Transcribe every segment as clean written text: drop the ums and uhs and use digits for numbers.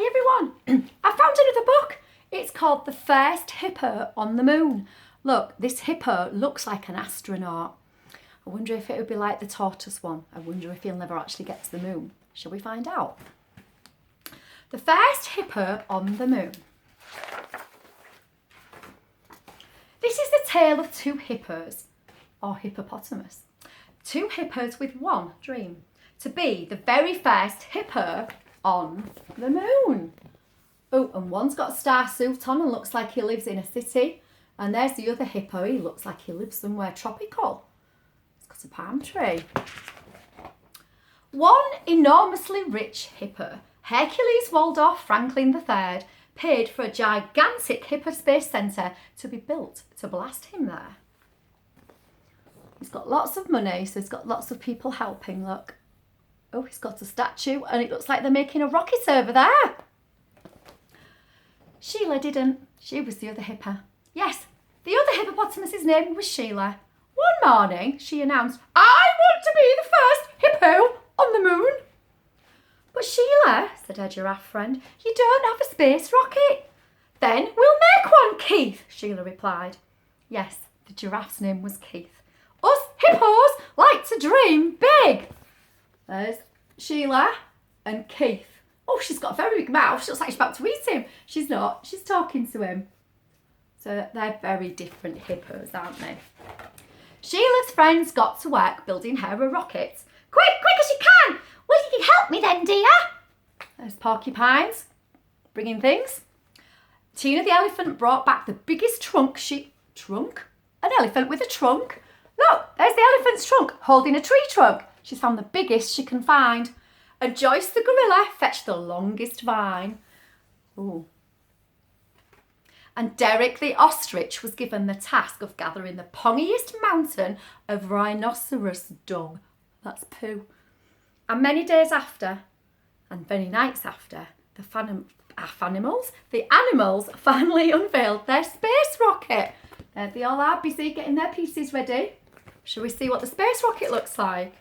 Hi everyone, I found another book. It's called The First Hippo on the Moon. Look, this hippo looks like an astronaut. I wonder if it would be like the tortoise one. I wonder if he'll never actually get to the moon. Shall we find out? The First Hippo on the Moon. This is the tale of two hippos, or hippopotamus. Two hippos with one dream, to be the very first hippo on the moon. Oh, and one's got a star suit on and looks like he lives in a city. And there's the other hippo, he looks like he lives somewhere tropical. He's got a palm tree. One enormously rich hippo, Hercules Waldorf Franklin III, paid for a gigantic hippo space centre to be built to blast him there. He's got lots of money, so he's got lots of people helping, look. Oh, he's got a statue and it looks like they're making a rocket over there. Sheila didn't. She was the other hippo. Yes, the other hippopotamus's name was Sheila. One morning, she announced, "I want to be the first hippo on the moon." "But Sheila," said her giraffe friend, "you don't have a space rocket." "Then we'll make one, Keith," Sheila replied. Yes, the giraffe's name was Keith. Us hippos like to dream big. There's Sheila and Keith. Oh, she's got a very big mouth. She looks like she's about to eat him. She's not. She's talking to him. So they're very different hippos, aren't they? Sheila's friends got to work building her a rocket. Quick as you can. Will you help me then, dear? There's porcupines bringing things. Tina the elephant brought back the biggest trunk An elephant with a trunk? Look, there's the elephant's trunk holding a tree trunk. She's found the biggest she can find. And Joyce the gorilla fetched the longest vine. Ooh. And Derek the ostrich was given the task of gathering the pongiest mountain of rhinoceros dung. That's poo. And many days after, and many nights after, the animals finally unveiled their space rocket. There they all are, busy getting their pieces ready. Shall we see what the space rocket looks like?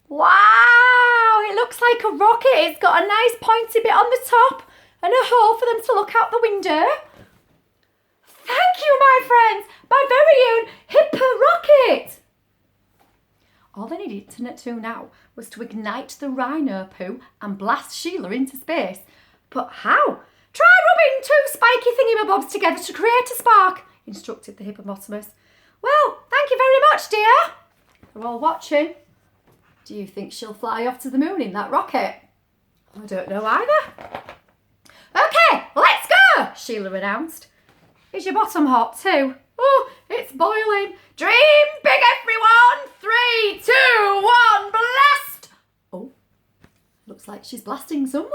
Wow, it looks like a rocket. It's got a nice pointy bit on the top and a hole for them to look out the window. Thank you, my friends, my very own hippo rocket. All they needed to do now was to ignite the rhino poo and blast Sheila into space. But how? Try rubbing two spiky thingamabobs together to create a spark, instructed the hippopotamus. Well, thank you very much, dear. They're all watching. Do you think she'll fly off to the moon in that rocket? I don't know either. Okay, let's go, Sheila announced. Is your bottom hot too? Oh, it's boiling. Dream big, everyone. 3, 2, 1, blast. Oh, looks like she's blasting somewhere.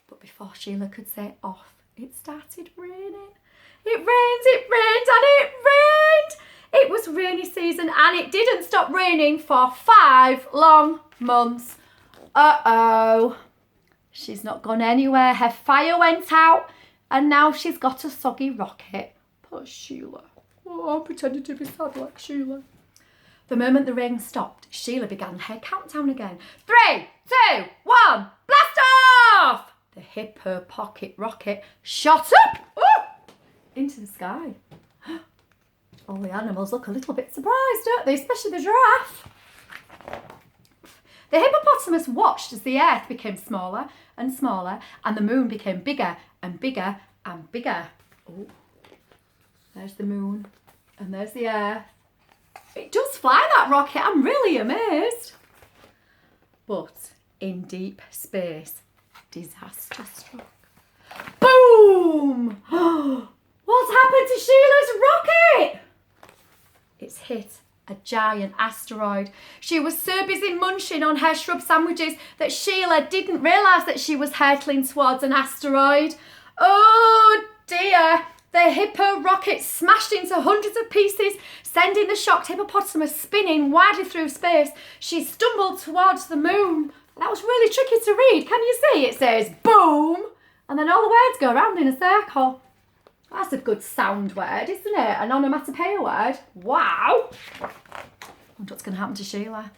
But before Sheila could say off, it started raining. It rained, and it rained. It was rainy season and it didn't stop raining for 5 long months. Uh-oh. She's not gone anywhere. Her fire went out and now she's got a soggy rocket. Poor Sheila. Oh, I'm pretending to be sad like Sheila. The moment the rain stopped, Sheila began her countdown again. 3, 2, 1, blast off! The hippo pocket rocket shot up into the sky. All the animals look a little bit surprised, don't they? Especially the giraffe. The hippopotamus watched as the earth became smaller and smaller and the moon became bigger and bigger and bigger. Oh, there's the moon and there's the earth. It does fly, that rocket. I'm really amazed. But in deep space, disaster struck. Boom! What's happened to Sheila's rocket? It's hit a giant asteroid. She was so busy munching on her shrub sandwiches that Sheila didn't realise that she was hurtling towards an asteroid. Oh dear! The hippo rocket smashed into hundreds of pieces, sending the shocked hippopotamus spinning wildly through space. She stumbled towards the moon. That was really tricky to read. Can you see? It says boom, and then all the words go around in a circle. That's a good sound word, isn't it? An onomatopoeia word. Wow. I wonder what's going to happen to Sheila.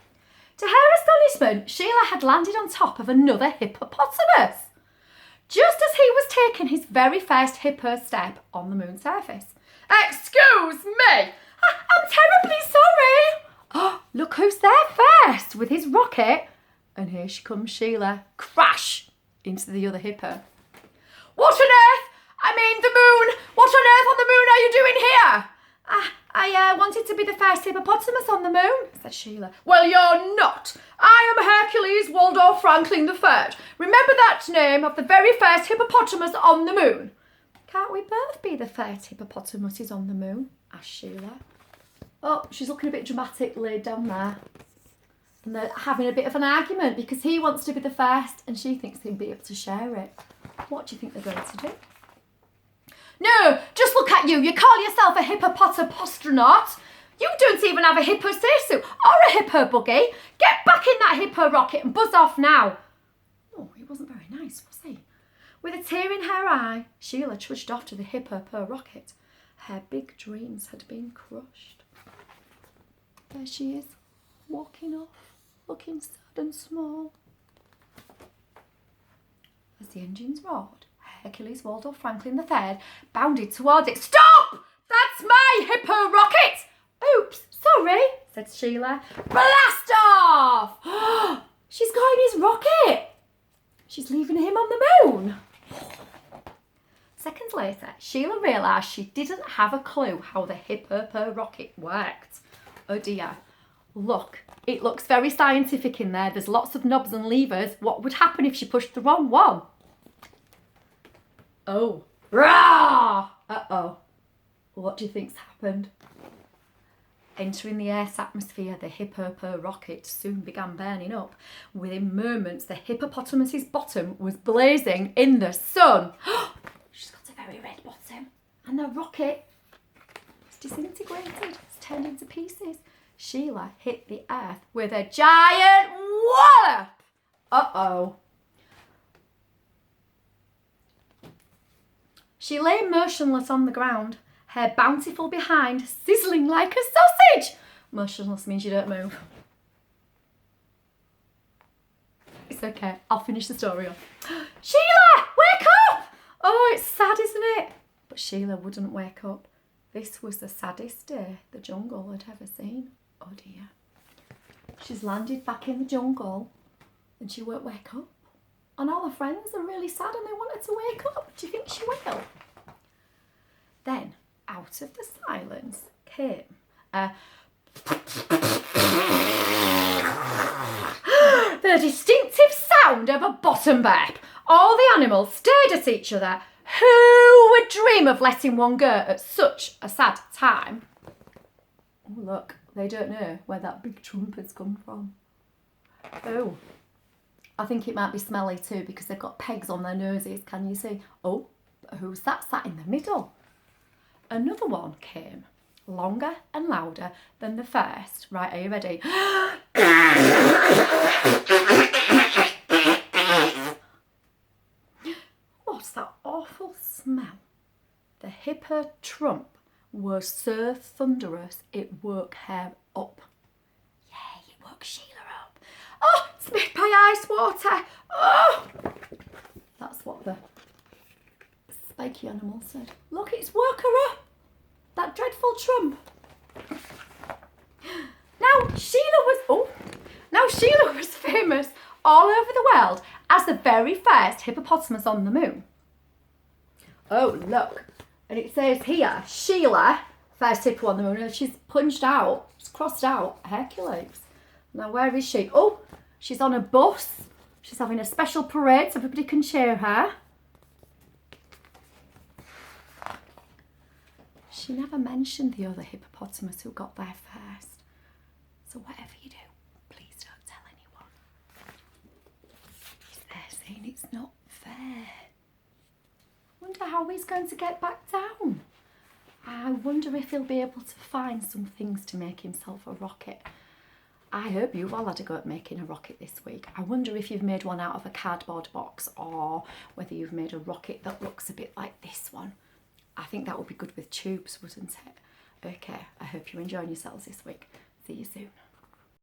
To her astonishment, Sheila had landed on top of another hippopotamus, just as he was taking his very first hippo step on the moon's surface. Excuse me, I'm terribly sorry. Oh, look who's there first with his rocket. And here she comes, Sheila, crash into the other hippo. What on earth? I mean, the moon. What on earth on the moon are you doing here? I wanted to be the first hippopotamus on the moon, said Sheila. Well, you're not. I am Hercules Waldorf Franklin III. Remember that name of the very first hippopotamus on the moon. Can't we both be the first hippopotamuses on the moon? Asked Sheila. Oh, she's looking a bit dramatic laid down there. And they're having a bit of an argument because he wants to be the first and she thinks he'll be able to share it. What do you think they're going to do? No, just look at you. You call yourself a hippopotamustronaut. You don't even have a hippo spacesuit or a hippo buggy. Get back in that hippo rocket and buzz off now. Oh, he wasn't very nice, was he? With a tear in her eye, Sheila trudged off to the hippo rocket. Her big dreams had been crushed. There she is, walking off, looking sad and small. As the engines roared, Hercules Waldorf Franklin III bounded towards it. Stop! That's my hippo rocket! Oops, sorry, said Sheila. Blast off! She's got in his rocket. She's leaving him on the moon. Seconds later, Sheila realised she didn't have a clue how the hippo rocket worked. Oh dear. Look, it looks very scientific in there. There's lots of knobs and levers. What would happen if she pushed the wrong one? Oh. Rah! Uh-oh. What do you think's happened? Entering the Earth's atmosphere, the hippo rocket soon began burning up. Within moments, the hippopotamus's bottom was blazing in the sun. She's got a very red bottom. And the rocket was disintegrated. It's turned into pieces. Sheila hit the earth with a giant wallop. Uh-oh. She lay motionless on the ground, her bountiful behind sizzling like a sausage. Motionless means you don't move. It's okay, I'll finish the story off. Sheila, wake up! Oh, it's sad, isn't it? But Sheila wouldn't wake up. This was the saddest day the jungle had ever seen. Oh dear. She's landed back in the jungle and she won't wake up. And all her friends are really sad and they want her to wake up. Do you think she will? Then, out of the silence came the distinctive sound of a bottom burp. All the animals stared at each other. Who would dream of letting one go at such a sad time? Oh, look, they don't know where that big trumpet's come from. Oh, I think it might be smelly too because they've got pegs on their noses. Can you see? Oh, who's that sat in the middle? Another one came, longer and louder than the first. Right, are you ready? What's that awful smell? The hippo trump was so thunderous it woke her up. Yeah, it woke Sheila up. Oh, it's made by ice water. Oh! That's what the spiky animal said. Look, it's woke her up. That dreadful trump. Now Sheila was famous all over the world as the very first hippopotamus on the moon. Oh, look. And it says here, Sheila, first hippo on the moon, and she's punched out, she's crossed out Hercules. Now, where is she? Oh, she's on a bus. She's having a special parade so everybody can cheer her. She never mentioned the other hippopotamus who got there first. So whatever you do, please don't tell anyone. He's there saying it's not fair. Wonder how he's going to get back down. I wonder if he'll be able to find some things to make himself a rocket. I hope you've all had a go at making a rocket this week. I wonder if you've made one out of a cardboard box or whether you've made a rocket that looks a bit like this one. I think that would be good with tubes, wouldn't it? Okay, I hope you're enjoying yourselves this week. See you soon.